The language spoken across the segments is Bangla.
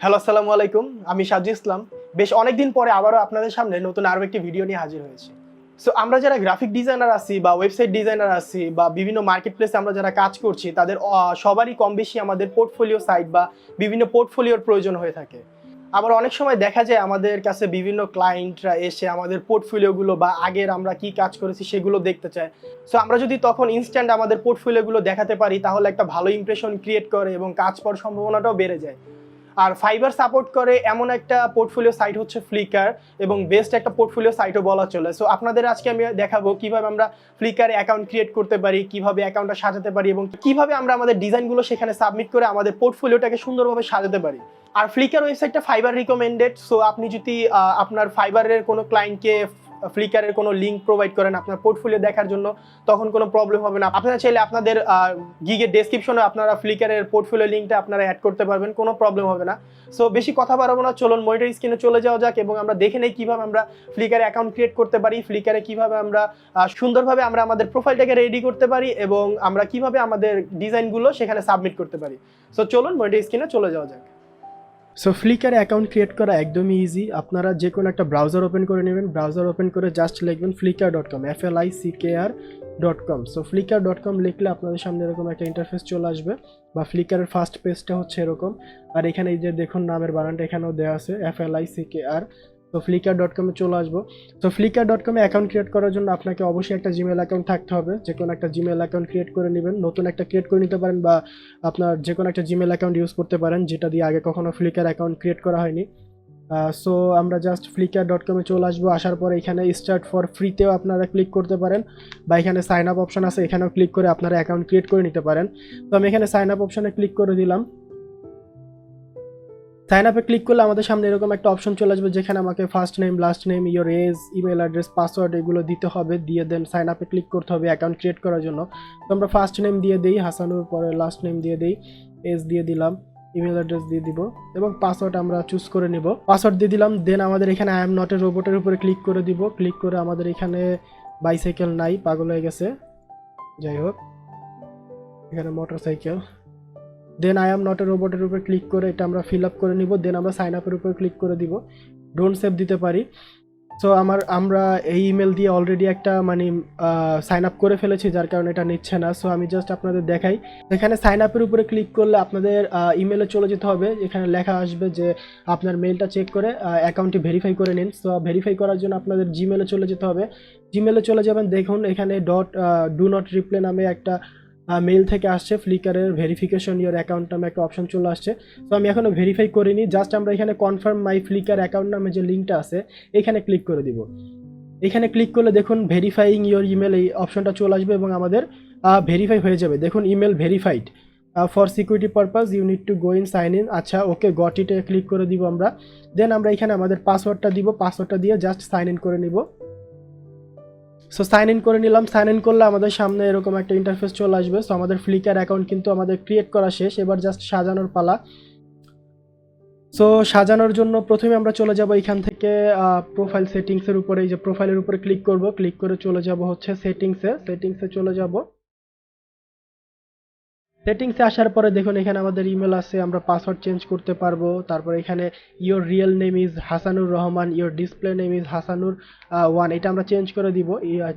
হ্যালো, আসসালামু আলাইকুম। আমি সাজু ইসলাম। বেশ অনেকদিন পরে আবারও আপনাদের সামনে নতুন আরও একটি ভিডিও নিয়ে হাজির হয়েছি। সো আমরা যারা গ্রাফিক ডিজাইনার আছি বা ওয়েবসাইট ডিজাইনার আছি বা বিভিন্ন মার্কেট প্লেসে আমরা যারা কাজ করছি তাদের সবারই কম বেশি আমাদের পোর্টফোলিও সাইট বা বিভিন্ন পোর্টফোলিওর প্রয়োজন হয়ে থাকে। আবার অনেক সময় দেখা যায় আমাদের কাছে বিভিন্ন ক্লায়েন্টরা এসে আমাদের পোর্টফোলিওগুলো বা আগের আমরা কি কাজ করেছি সেগুলো দেখতে চায়। সো আমরা যদি তখন ইনস্ট্যান্ট আমাদের পোর্টফোলিওগুলো দেখাতে পারি তাহলে একটা ভালো ইমপ্রেশন ক্রিয়েট করে এবং কাজ পাওয়ার সম্ভাবনাটাও বেড়ে যায়। আর ফাইবার সাপোর্ট করে এমন একটা পোর্টফোলিও সাইট হচ্ছে ফ্লিকার, এবং বেস্ট একটা পোর্টফোলিও সাইটও বলা চলে। সো আপনাদের আজকে আমি দেখাবো কিভাবে আমরা ফ্লিকারে অ্যাকাউন্ট ক্রিয়েট করতে পারি, কিভাবে অ্যাকাউন্টটা সাজাতে পারি এবং কিভাবে আমরা আমাদের ডিজাইনগুলো সেখানে সাবমিট করে আমাদের পোর্টফোলিওটাকে সুন্দরভাবে সাজাতে পারি। আর ফ্লিকার ওয়েবসাইটটা ফাইবার রিকমেন্ডেড। সো আপনি যদি আপনার ফাইবারের কোনো ক্লায়েন্টকে ফ্লিকারের কোনো লিঙ্ক প্রোভাইড করেন আপনার পোর্টফোলিও দেখার জন্য, তখন কোনো প্রবলেম হবে না। আপনারা চাইলে আপনাদের গিগের ডেসক্রিপশনে আপনারা ফ্লিকারের পোর্টফোলিও লিঙ্কটা আপনারা অ্যাড করতে পারবেন, কোনো প্রবলেম হবে না। সো বেশি কথা বাড়াবো না, চলুন মনিটর স্ক্রিনে চলে যাওয়া যাক এবং আমরা দেখে নেই কিভাবে আমরা ফ্লিকারে অ্যাকাউন্ট ক্রিয়েট করতে পারি, ফ্লিকারে কিভাবে আমরা সুন্দরভাবে আমরা আমাদের প্রোফাইলটাকে রেডি করতে পারি এবং আমরা কিভাবে আমাদের ডিজাইনগুলো সেখানে সাবমিট করতে পারি। সো চলুন মনিটর স্ক্রিনে চলে যাওয়া যাক। সো ফ্লিকারে অ্যাকাউন্ট ক্রিয়েট করা একদমই ইজি। আপনারা যে কোনো একটা ব্রাউজার ওপেন করে নেবেন, ব্রাউজার ওপেন করে জাস্ট লিখবেন flickr.com, FLICKR.com। সো flickr.com লিখলে আপনাদের সামনে এরকম একটা ইন্টারফেস চলে আসবে, বা ফ্লিকারের ফার্স্ট পেজটা হচ্ছে এরকম। আর এখানে এই যে দেখুন নামের বানানটা এখানেও দেওয়া আছে FLICKR। তো flickr.com-এ চলে আসবো। তো flickr.com-এ অ্যাকাউন্ট ক্রিয়েট করার জন্য আপনাকে অবশ্যই একটা জিমেল অ্যাকাউন্ট থাকতে হবে। যে কোনো একটা জিমেল অ্যাকাউন্ট ক্রিয়েট করে নেবেন, নতুন একটা ক্রিয়েট করে নিতে পারেন বা আপনার যে কোনো একটা জিমেল অ্যাকাউন্ট ইউজ করতে পারেন যেটা দিয়ে আগে কখনো ফ্লিকার অ্যাকাউন্ট ক্রিয়েট করা হয়নি। সো আমরা জাস্ট flickr.com-এ চলে আসবো। আসার পরে এখানে স্টার্ট ফর ফ্রিতেও আপনারা ক্লিক করতে পারেন, বা এখানে সাইন আপ অপশন আছে, এখানেও ক্লিক করে আপনারা অ্যাকাউন্ট ক্রিয়েট করে নিতে পারেন। তো আমি এখানে সাইন আপ অপশনে ক্লিক করে দিলাম। সাইন আপে ক্লিক করলে আমাদের সামনে এরকম একটা অপশন চলে আসবে যেখানে আমাকে first name, last name, your age, email address, password এগুলো দিতে হবে। দিয়ে দেন সাইন আপে ক্লিক করতে হবে অ্যাকাউন্ট ক্রিয়েট করার জন্য। তো আমরা ফার্স্ট নেম দিয়ে দিই হাসানুর, পরে লাস্ট নেম দিয়ে দিই, এজ দিয়ে দিলাম, ইমেল অ্যাড্রেস দিয়ে দিব এবং পাসওয়ার্ড আমরা চুজ করে নিব। পাসওয়ার্ড দিয়ে দিলাম। দেন আমাদের এখানে আই এম নট এ রোবটের উপরে ক্লিক করে দিব। ক্লিক করে আমাদের এখানে বাইসাইকেল নাই, পাগল হয়ে গেছে, যাই হোক এখানে motorcycle. Then I am not a রোবটের উপর ক্লিক করে এটা আমরা ফিল আপ করে নিব। দেন আমরা সাইন আপের উপর ক্লিক করে দিব, ডোন্ট সেভ দিতে পারি। সো আমরা এই ইমেল দিয়ে অলরেডি একটা সাইন আপ করে ফেলেছি, যার কারণে এটা নিচ্ছে না। সো আমি জাস্ট আপনাদের দেখাই। এখানে সাইন আপের উপরে ক্লিক করলে আপনাদের ইমেলে চলে যেতে হবে। এখানে লেখা আসবে যে আপনার মেলটা চেক করে অ্যাকাউন্টটি ভেরিফাই করে নিন। সো ভেরিফাই করার জন্য আপনাদের জিমেলে চলে যেতে হবে। জিমেলে চলে যাবেন, দেখুন এখানে ডু নট রিপ্লাই নামে একটা মেল থেকে আসছে, ফ্লিকারের ভেরিফিকেশন ইয়োর অ্যাকাউন্ট নামে একটা অপশন চলে আসছে। তো আমি এখনও ভেরিফাই করিনি, জাস্ট আমরা এখানে কনফার্ম মাই ফ্লিকার অ্যাকাউন্ট নামে যে লিঙ্কটা আছে এখানে ক্লিক করে দিব। এখানে ক্লিক করলে দেখুন ভেরিফাইং ইয়োর ইমেল এই অপশনটা চলে আসবে এবং আমাদের ভেরিফাই হয়ে যাবে। দেখুন email verified, for security purpose you need to go in sign in. আচ্ছা ওকে, গট ইটে ক্লিক করে দিব আমরা। দেন আমরা এখানে আমাদের পাসওয়ার্ডটা দিব, পাসওয়ার্ডটা দিয়ে জাস্ট সাইন ইন করে নিব। সো সাইন ইন করে নিলাম। সাইন ইন করলে আমাদের সামনে এরকম একটা ইন্টারফেস চলে আসবে। সো আমাদের ফ্লিকার অ্যাকাউন্ট কিন্তু আমাদের ক্রিয়েট করা শেষ, এবার জাস্ট সাজানোর পালা। সো সাজানোর জন্য প্রথমে আমরা চলে যাব এখান থেকে প্রোফাইল সেটিংসের উপরে, এই যে প্রোফাইলের উপরে ক্লিক করব, ক্লিক করে চলে যাব হচ্ছে সেটিংসে চলে যাব। সেটিংসে আসার পরে দেখুন এখানে আমাদের ইমেল আছে, আমরা পাসওয়ার্ড চেঞ্জ করতে পারবো। তারপর এখানে your real name is Hasanur Rahman, your display name is Hasanur one, এটা আমরা চেঞ্জ করে দিব।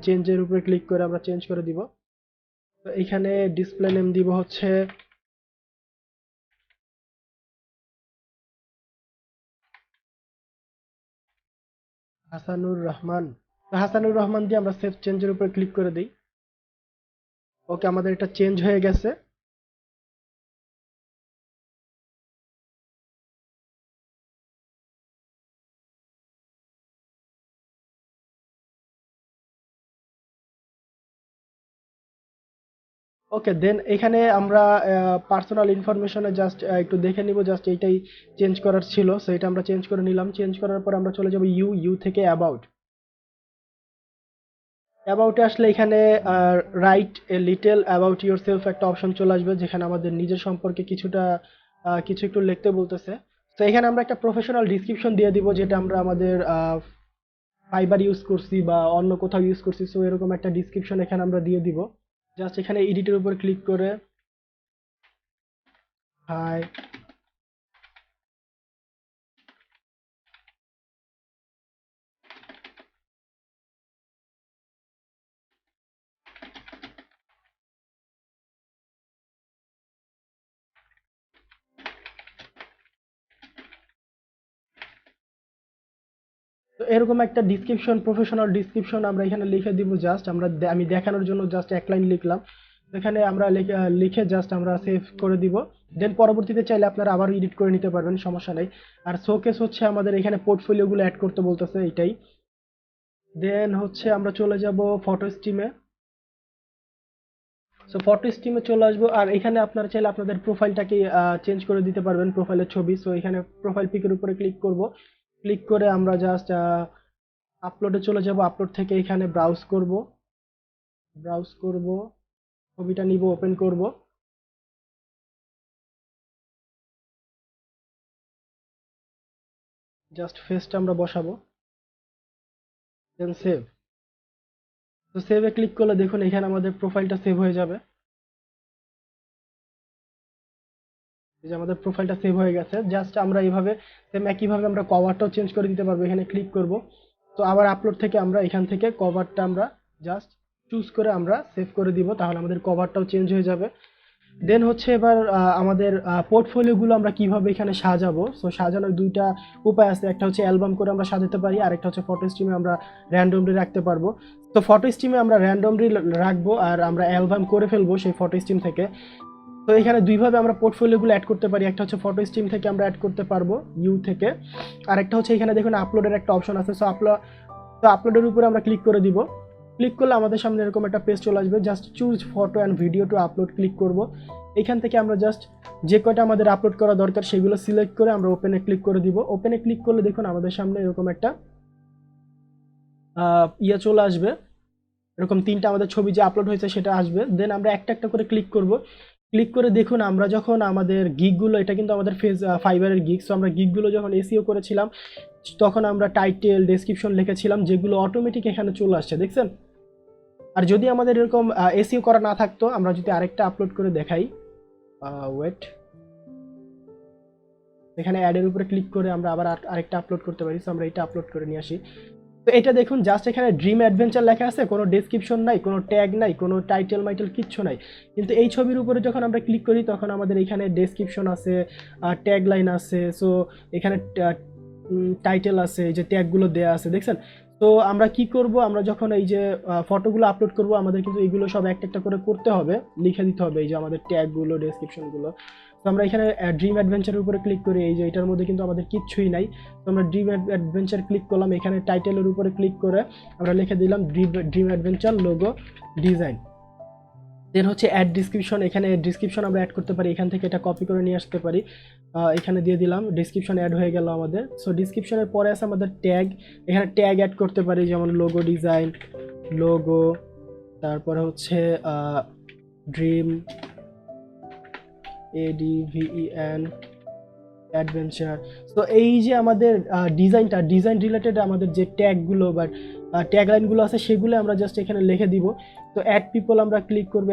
চেঞ্জের উপরে ক্লিক করে আমরা চেঞ্জ করে দিব। তো এখানে ডিসপ্লে নেম দিব হচ্ছে হাসানুর রহমান। তো হাসানুর রহমান দিয়ে আমরা সেভ চেঞ্জের উপরে ক্লিক করে দিই। ওকে, আমাদের এটা চেঞ্জ হয়ে গেছে। ওকে, দেন এখানে আমরা পার্সোনাল ইনফরমেশনে জাস্ট একটু দেখে নিব, জাস্ট এইটাই চেঞ্জ করার ছিল। সো এটা আমরা চেঞ্জ করে নিলাম। চেঞ্জ করার পর আমরা চলে যাব ইউ থেকে অ্যাবাউট। অ্যাবাউটে আসলে এখানে write a little about your self একটা অপশন চলে আসবে, যেখানে আমাদের নিজের সম্পর্কে কিছু একটু লিখতে বলতেছে। তো এখানে আমরা একটা প্রফেশনাল ডিসক্রিপশন দিয়ে দিব, যেটা আমরা আমাদের ফাইবার ইউজ করছি বা অন্য কোথাও ইউজ করছি। সো এরকম একটা ডিসক্রিপশন এখানে আমরা দিয়ে দিব। জাস্ট এখানে এডিটের উপর ক্লিক করে হাই তো এরকম একটা ডিসক্রিপশন, প্রফেশনাল ডিসক্রিপশন আমরা এখানে লিখে দিব। জাস্ট আমি দেখানোর জন্য জাস্ট এক লাইন লিখলাম। এখানে আমরা লিখে জাস্ট আমরা সেভ করে দিব। দেন পরবর্তীতে চাইলে আপনারা আবার এডিট করে নিতে পারবেন, সমস্যা নেই। আর শোকেস হচ্ছে আমাদের এখানে পোর্টফোলিওগুলো অ্যাড করতে বলতেছে, এটাই। দেন হচ্ছে আমরা চলে যাব ফটো স্ট্রিমে। সো ফটো স্ট্রিমে চলে আসবো। আর এখানে আপনারা চাইলে আপনাদের প্রোফাইলটাকে চেঞ্জ করে দিতে পারবেন, প্রোফাইলের ছবি। সো এখানে প্রোফাইল পিকের উপরে ক্লিক করব। ক্লিক করে আমরা জাস্ট আপলোডে চলে যাব। আপলোড থেকে এখানে ব্রাউজ করব, ছবিটা নিব, ওপেন করব। জাস্ট ফেসটা আমরা বসাবো, দেন সেভ। তো সেভে ক্লিক করলে দেখুন এখানে আমাদের প্রোফাইলটা সেভ হয়ে যাবে। এই যে আমাদের প্রোফাইলটা সেভ হয়ে গেছে। জাস্ট আমরা এইভাবে সেম একইভাবে আমরা কভারটাও চেঞ্জ করে দিতে পারবো। এখানে ক্লিক করব। তো আবার আপলোড থেকে আমরা এখান থেকে কভারটা আমরা জাস্ট চুজ করে আমরা সেভ করে দিব, তাহলে আমাদের কভারটাও চেঞ্জ হয়ে যাবে। দেন হচ্ছে এবার আমাদের পোর্টফোলিওগুলো আমরা কিভাবে এখানে সাজাবো। সো সাজানোর দুইটা উপায় আছে। একটা হচ্ছে অ্যালবাম করে আমরা সাজাতে পারি, আর একটা হচ্ছে ফটো স্ট্রিমে আমরা র্যান্ডমলি রাখতে পারবো। তো ফটো স্ট্রিমে আমরা র্যান্ডমলি রাখবো, আর আমরা অ্যালবাম করে ফেলবো সেই ফটো স্ট্রিম থেকে। তো এখানে দুইভাবে আমরা পোর্টফোলিওগুলো অ্যাড করতে পারি। একটা হচ্ছে ফটো স্ট্রিম থেকে আমরা অ্যাড করতে পারবো, ইউ থেকে। আর একটা হচ্ছে এখানে দেখুন আপলোডের একটা অপশন আছে। সো আপলোডের উপরে আমরা ক্লিক করে দিব। ক্লিক করলে আমাদের সামনে এরকম একটা পেজ চলে আসবে। Just choose photo and video to upload click করব। এখান থেকে আমরা জাস্ট যে কয়টা আমাদের আপলোড করা দরকার সেগুলো সিলেক্ট করে আমরা ওপেনে ক্লিক করে দিব। ওপেনে ক্লিক করলে দেখুন আমাদের সামনে এরকম একটা চলে আসবে। এরকম তিনটা আমাদের ছবি যে আপলোড হয়েছে সেটা আসবে। দেন আমরা একটা একটা করে ক্লিক করব। ক্লিক করে দেখুন আমরা যখন আমাদের গিগগুলো, এটা কিন্তু আমাদের ফাইবারের গিগ। সো আমরা গিগগুলো যখন এসইও করেছিলাম তখন আমরা টাইটেল, ডেসক্রিপশন লিখেছিলাম, যেগুলো অটোমেটিক এখানে চলে আসছে, দেখছেন। আর যদি আমাদের এরকম এসইও করা না থাকতো, আমরা যদি আরেকটা আপলোড করে দেখাই, ওয়েট, এখানে অ্যাডের উপরে ক্লিক করে আমরা আবার আরেকটা আপলোড করতে পারি। সো আমরা এটা আপলোড করে নিয়ে আসি। তো এটা দেখুন জাস্ট এখানে ড্রিম অ্যাডভেঞ্চার লেখা আছে, কোনো ডেসক্রিপশন নাই, কোনো ট্যাগ নাই, কোনো টাইটেল মাইটেল কিচ্ছু নাই। কিন্তু এই ছবির উপরে যখন আমরা ক্লিক করি তখন আমাদের এখানে ডেসক্রিপশন আছে, ট্যাগ লাইন আছে, সো এখানে টাইটেল আছে, এই যে ট্যাগগুলো দেওয়া আছে, দেখছেন। তো আমরা কি করব, আমরা যখন এই যে ফটোগুলো আপলোড করব আমাদের কিন্তু এগুলো সব একটা একটা করে করতে হবে, লিখে দিতে হবে এই যে আমাদের ট্যাগগুলো, ডেসক্রিপশনগুলো। তো আমরা এখানে ড্রিম অ্যাডভেঞ্চারের উপরে ক্লিক করি। এই যে এটার মধ্যে কিন্তু আমাদের কিচ্ছুই নাই। তো আমরা ড্রিম অ্যাডভেঞ্চার ক্লিক করলাম। এখানে টাইটেলের উপরে ক্লিক করে আমরা লিখে দিলাম ড্রিম অ্যাডভেঞ্চার লোগো ডিজাইন। দেন হচ্ছে অ্যাড ডিসক্রিপশন। এখানে ডিসক্রিপশন আমরা অ্যাড করতে পারি, এখান থেকে এটা কপি করে নিয়ে আসতে পারি। এখানে দিয়ে দিলাম, ডিসক্রিপশন অ্যাড হয়ে গেল আমাদের। সো ডিসক্রিপশনের পরে আছে আমাদের ট্যাগ। এখানে ট্যাগ অ্যাড করতে পারি, যেমন লোগো ডিজাইন, লোগো, তারপরে হচ্ছে ড্রিম, ADVEN অ্যাডভেঞ্চার। তো এই যে আমাদের ডিজাইন রিলেটেড আমাদের যে ট্যাগগুলো বা ট্যাগ লাইনগুলো আছে সেগুলো আমরা জাস্ট এখানে লিখে দিব। তো অ্যাড পিপল আমরা ক্লিক করবো।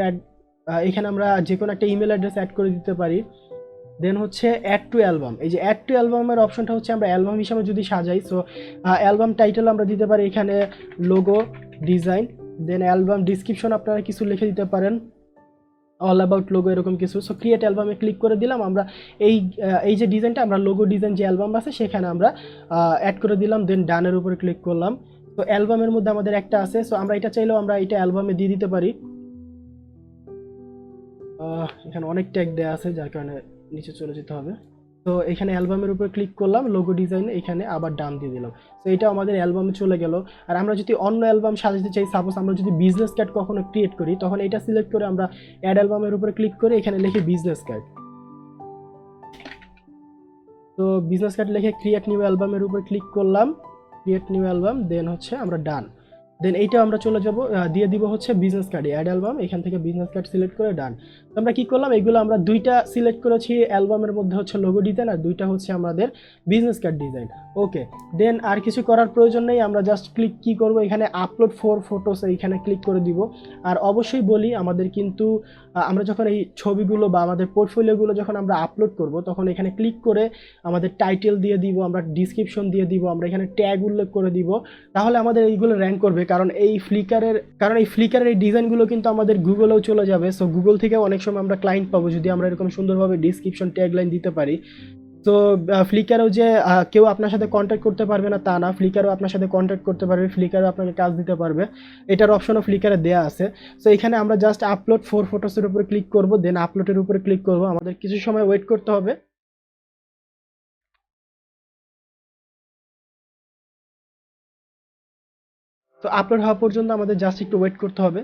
এখানে আমরা যে কোনো একটা ইমেল অ্যাড্রেস অ্যাড করে দিতে পারি। দেন হচ্ছে অ্যাড টু অ্যালবাম। এই যে অ্যাড টু অ্যালবামের অপশনটা হচ্ছে আমরা অ্যালবাম হিসাবে যদি সাজাই, সো অ্যালবাম টাইটেল আমরা দিতে পারি এখানে লোগো ডিজাইন। দেন অ্যালবাম ডিসক্রিপশন আপনারা কিছু লিখে দিতে পারেন, অল অ্যাবাউট লোগো, এরকম কিছু। সো ক্রিয়েট অ্যালবামে ক্লিক করে দিলাম। আমরা এই যে ডিজাইনটা আমরা লোগো ডিজাইন যে অ্যালবাম আছে সেখানে আমরা অ্যাড করে দিলাম। দেন ডানের উপরে ক্লিক করলাম। তো অ্যালবামের মধ্যে আমাদের একটা আছে, সো আমরা এটা চাইলেও আমরা এটা অ্যালবামে দিয়ে দিতে পারি। এখানে অনেক ট্যাগ দেওয়া আছে যার কারণে নিচে চলে যেতে হবে। তো এখানে অ্যালবামের উপর ক্লিক করলাম, লোগো ডিজাইন, এখানে আবার ডান দিয়ে দিলাম। তো এটা আমাদের অ্যালবামে চলে গেল। আর আমরা যদি অন্য অ্যালবাম সাজাতে চাই, সাপোজ আমরা যদি বিজনেস কার্ড কখনো ক্রিয়েট করি, তখন এটা সিলেক্ট করে আমরা অ্যাড অ্যালবামের উপরে ক্লিক করে এখানে লিখি বিজনেস কার্ড। তো বিজনেস কার্ড লিখে ক্রিয়েট নিউ অ্যালবামের উপর ক্লিক করলাম, ক্রিয়েট নিউ অ্যালবাম। দেন হচ্ছে আমরা ডান। দেন এইটা আমরা চলে যাব, দিয়ে দিব হচ্ছে বিজনেস কার্ডে অ্যাড অ্যালবাম, এখান থেকে বিজনেস কার্ড সিলেক্ট করে ডান। তো আমরা কি করলাম, এগুলো আমরা দুইটা সিলেক্ট করেছি, অ্যালবামের মধ্যে হচ্ছে লোগো ডিজাইন আর দুইটা হচ্ছে আমাদের বিজনেস কার্ড ডিজাইন। ওকে, দেন আর কিছু করার প্রয়োজন নেই। আমরা জাস্ট কি করব, এখানে আপলোড ফর ফটোস এইখানে ক্লিক করে দিব। আর অবশ্যই বলি আমাদের কিন্তু আমরা যখন এই ছবিগুলো বা আমাদের পোর্টফোলিওগুলো যখন আমরা আপলোড করব তখন এখানে ক্লিক করে আমাদের টাইটেল দিয়ে দিব, আমরা ডিসক্রিপশন দিয়ে দিব, আমরা এখানে ট্যাগ উল্লেখ করে দিব, তাহলে আমাদের এইগুলো র্যাঙ্ক করবে। কারণ এই ফ্লিকারের এই ডিজাইনগুলো কিন্তু আমাদের গুগলেও চলে যাবে। সো গুগল থেকে অনেক সময় আমরা ক্লায়েন্ট পাবো যদি আমরা এরকম সুন্দরভাবে ডিসক্রিপশন ট্যাগ লাইন দিতে পারি। তো ফ্লিকারও যে কেউ আপনার সাথে কন্ট্যাক্ট করতে পারবে না তা না, ফ্লিকারও আপনার সাথে কন্ট্যাক্ট করতে পারবে, ফ্লিকারও আপনাকে কাজ দিতে পারবে, এটার অপশনও ফ্লিকারে দেওয়া আছে। সো এখানে আমরা জাস্ট আপলোড 4 ফটোসের উপরে ক্লিক করব, দেন আপলোডের উপরে ক্লিক করব, আমাদের কিছু সময় ওয়েট করতে হবে। তো আপলোড হওয়া পর্যন্ত আমাদের জাস্ট একটু ওয়েট করতে হবে।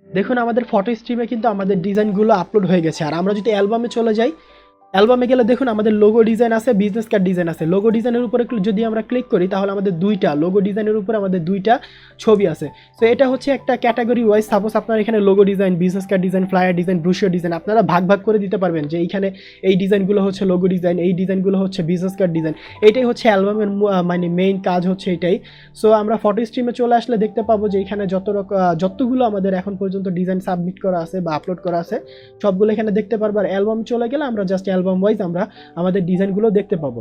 দেখুন আমাদের ফটো স্ট্রিমে কিন্তু আমাদের ডিজাইনগুলো আপলোড হয়ে গেছে। আর আমরা যদি অ্যালবামে চলে যাই, অ্যালবামে গেলে দেখুন আমাদের লোগো ডিজাইন আছে, বিজনেস কার্ড ডিজাইন আছে। লোগো ডিজাইনের উপরে যদি আমরা ক্লিক করি তাহলে আমাদের দুইটা লোগো ডিজাইনের উপরে আমাদের দুইটা ছবি আছে। সো এটা হচ্ছে একটা ক্যাটাগরি ওয়াইজ। সাপোজ আপনার এখানে logo design, business card design, flyer design, brochure design আপনারা ভাগ ভাগ করে দিতে পারবেন যে এইখানে এই ডিজাইনগুলো হচ্ছে লোগো ডিজাইন, এই ডিজাইনগুলো হচ্ছে বিজনেস কার্ড ডিজাইন। এইটাই হচ্ছে অ্যালবামের মানে মেইন কাজ হচ্ছে এটাই। সো আমরা ফটো স্ট্রিমে চলে আসলে দেখতে পাবো যে এখানে যতগুলো আমাদের এখন পর্যন্ত ডিজাইন সাবমিট করা আছে বা আপলোড করা আছে সবগুলো এখানে দেখতে পারবো। আর অ্যালবাম চলে গেলে আমরা জাস্ট অ্যালবাম ওয়াইজ আমরা আমাদের ডিজাইনগুলো দেখতে পাবো।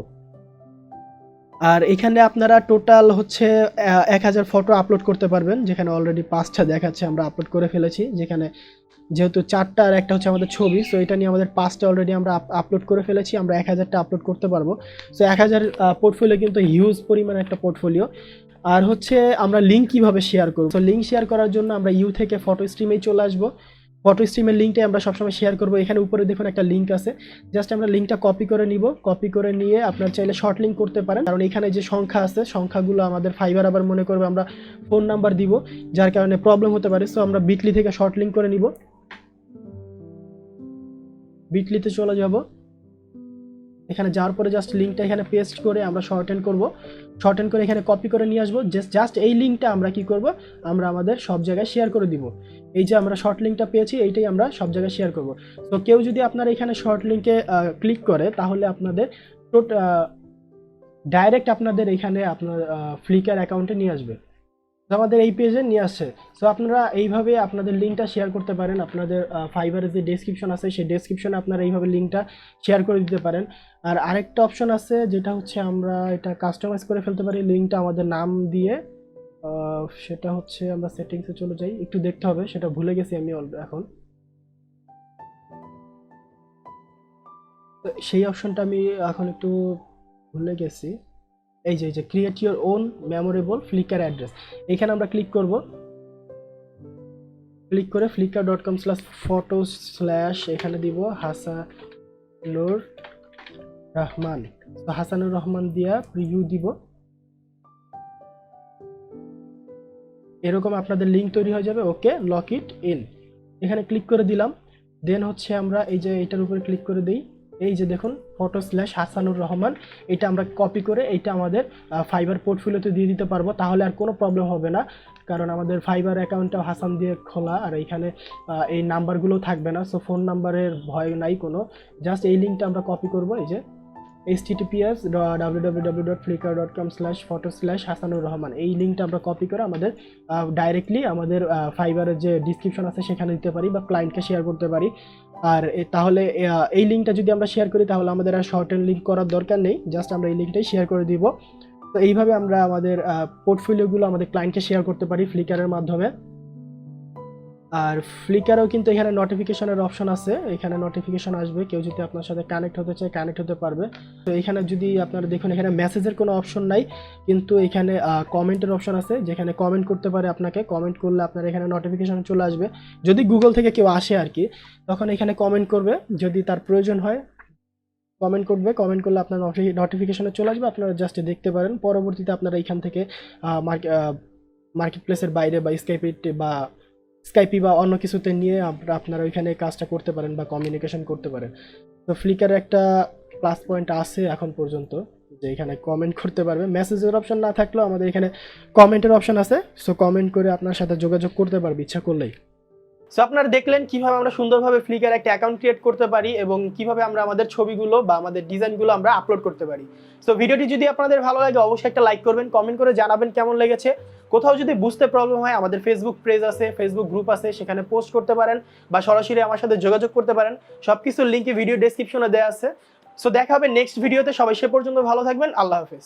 আর এখানে আপনারা টোটাল হচ্ছে 1000 ফটো আপলোড করতে পারবেন, যেখানে অলরেডি 5টা দেখাচ্ছে আমরা আপলোড করে ফেলেছি। যেখানে যেহেতু 4টা আর একটা হচ্ছে আমাদের ছবি, সো এটা নিয়ে আমাদের 5টা অলরেডি আমরা আপলোড করে ফেলেছি। আমরা 1000টা আপলোড করতে পারবো। সো 1000 পোর্টফোলিও কিন্তু হিউজ পরিমাণ একটা পোর্টফোলিও। আর হচ্ছে আমরা লিঙ্ক কিভাবে শেয়ার করব, তো লিঙ্ক শেয়ার করার জন্য আমরা ইউ থেকে ফটো স্ট্রিমেই চলে আসবো। ফটো স্ট্রিমের লিঙ্কটাই আমরা সবসময় শেয়ার করবো। এখানে উপরে দেখুন একটা লিঙ্ক আছে, জাস্ট আমরা লিঙ্কটা কপি করে নিব। কপি করে নিয়ে আপনার চাইলে শর্ট লিঙ্ক করতে পারেন, কারণ এখানে যে সংখ্যা আছে সংখ্যাগুলো আমাদের ফাইবার আবার মনে করবে আমরা ফোন নাম্বার দিব, যার কারণে প্রবলেম হতে পারে। সো আমরা বিটলি থেকে শর্ট লিঙ্ক করে নিব, বিটলিতে চলে যাব। এখানে যাওয়ার পরে জাস্ট লিঙ্কটা এখানে পেস্ট করে আমরা শর্টেন করব, শর্টেন করে এখানে কপি করে নিয়ে আসবো। জাস্ট এই লিঙ্কটা আমরা কি করব, আমরা আমাদের সব জায়গায় শেয়ার করে দিব। এই যে আমরা শর্ট লিঙ্কটা পেয়েছি এইটাই আমরা সব জায়গায় শেয়ার করব। তো কেউ যদি আপনার এখানে শর্ট লিঙ্কে ক্লিক করে তাহলে আপনাদের ডাইরেক্ট আপনাদের এখানে আপনার ফ্লিকার অ্যাকাউন্টে নিয়ে আসবে, আমাদের এই পেজে নিয়ে আসছে। সো আপনারা এইভাবে আপনাদের লিঙ্কটা শেয়ার করতে পারেন। আপনাদের ফাইবারের যে ডেসক্রিপশন আছে সেই ডেসক্রিপশনে আপনারা এইভাবে লিঙ্কটা শেয়ার করে দিতে পারেন। আর আরেকটা অপশন আছে যেটা হচ্ছে আমরা এটা কাস্টমাইজ করে ফেলতে পারি লিঙ্কটা আমাদের নাম দিয়ে। সেটা হচ্ছে আমরা সেটিংসে চলে যাই, একটু দেখতে হবে, সেটা ভুলে গেছি আমি এখন। তো সেই অপশনটা আমি এখন একটু ভুলে গেছি। এই যে create your own memorable flicker address, এখানে আমরা ক্লিক করব। ক্লিক করে flickr.com/photo/ এখানে দিব হাসানুর রহমান। তো হাসানুর রহমান দিয়া প্রিভিউ দিব। এরকম আপনাদের লিঙ্ক তৈরি হয়ে যাবে। ওকে, লক ইট ইন, এখানে ক্লিক করে দিলাম। দেন হচ্ছে আমরা এই যে এটার উপরে ক্লিক করে দিই। এই যে দেখুন photo/হাসানুর রহমান, এটা আমরা কপি করে এইটা আমাদের ফাইবার পোর্টফোলিওতে দিয়ে দিতে পারবো। তাহলে আর কোনো প্রবলেম হবে না, কারণ আমাদের ফাইবার অ্যাকাউন্টটা হাসান দিয়ে খোলা, আর এইখানে এই নাম্বারগুলো থাকবে না। সো ফোন নাম্বারের ভয় নাই কোনো। জাস্ট এই লিঙ্কটা আমরা কপি করব, এই যে https://www.flickr.com/photo/হাসানুর রহমান, এই লিঙ্কটা আমরা কপি করে আমাদের ডাইরেক্টলি আমাদের ফাইবারের যে ডিসক্রিপশন আছে সেখানে দিতে পারি বা ক্লায়েন্টকে শেয়ার করতে পারি। আর তাহলে এই লিঙ্কটা যদি আমরা শেয়ার করি তাহলে আমাদের আর শর্ট এন্ড লিঙ্ক করার দরকার নেই, জাস্ট আমরা এই লিঙ্কটাই শেয়ার করে দিব। তো এইভাবে আমরা আমাদের পোর্টফোলিওগুলো আমাদের ক্লায়েন্টকে শেয়ার করতে পারি ফ্লিকারের মাধ্যমে। আর ফ্লিকারেও কিন্তু এখানে নোটিফিকেশনের অপশন আছে, এখানে নোটিফিকেশন আসবে, কেউ যদি আপনার সাথে কানেক্ট হতে চায় কানেক্ট হতে পারবে। তো এখানে যদি আপনারা দেখুন এখানে মেসেজের কোনো অপশন নাই, কিন্তু এখানে কমেন্টের অপশন আছে, যেখানে কমেন্ট করতে পারে আপনাকে। কমেন্ট করলে আপনার এখানে নোটিফিকেশন চলে আসবে, যদি গুগল থেকে কেউ আসে আর কি, তখন এখানে কমেন্ট করবে, যদি তার প্রয়োজন হয় কমেন্ট করবে। কমেন্ট করলে আপনার নোটিফিকেশনে চলে আসবে, আপনারা জাস্ট দেখতে পারেন। পরবর্তীতে আপনারা এখান থেকে মার্কেট প্লেসের বাইরে বা স্কাইপি বা অন্য কিছুতে নিয়ে আপনারা ওইখানে কাজটা করতে পারেন বা কমিউনিকেশন করতে পারেন। তো ফ্লিকারে একটা প্লাস পয়েন্ট আছে এখন পর্যন্ত, যে এখানে কমেন্ট করতে পারবে। মেসেজের অপশন না থাকলেও আমাদের এখানে কমেন্টের অপশন আছে, সো কমেন্ট করে আপনার সাথে যোগাযোগ করতে পারবে ইচ্ছা করলেই। সো আপনারা দেখলেন কিভাবে আমরা সুন্দরভাবে ফ্লিকার একটা অ্যাকাউন্ট ক্রিয়েট করতে পারি এবং কিভাবে আমরা আমাদের ছবিগুলো বা আমাদের ডিজাইনগুলো আমরা আপলোড করতে পারি। সো ভিডিওটি যদি আপনাদের ভালো লাগে অবশ্যই একটা লাইক করবেন, কমেন্ট করে জানাবেন কেমন লেগেছে। কোথাও যদি বুঝতে প্রবলেম হয় আমাদের ফেসবুক পেজ আছে, ফেসবুক গ্রুপ আছে, সেখানে পোস্ট করতে পারেন বা সরাসরি আমার সাথে যোগাযোগ করতে পারেন। সবকিছুর লিঙ্কে ভিডিও ডেসক্রিপশনে দেওয়া আছে। সো দেখা হবে নেক্সট ভিডিওতে। সবাই সে পর্যন্ত ভালো থাকবেন। আল্লাহ হাফেজ।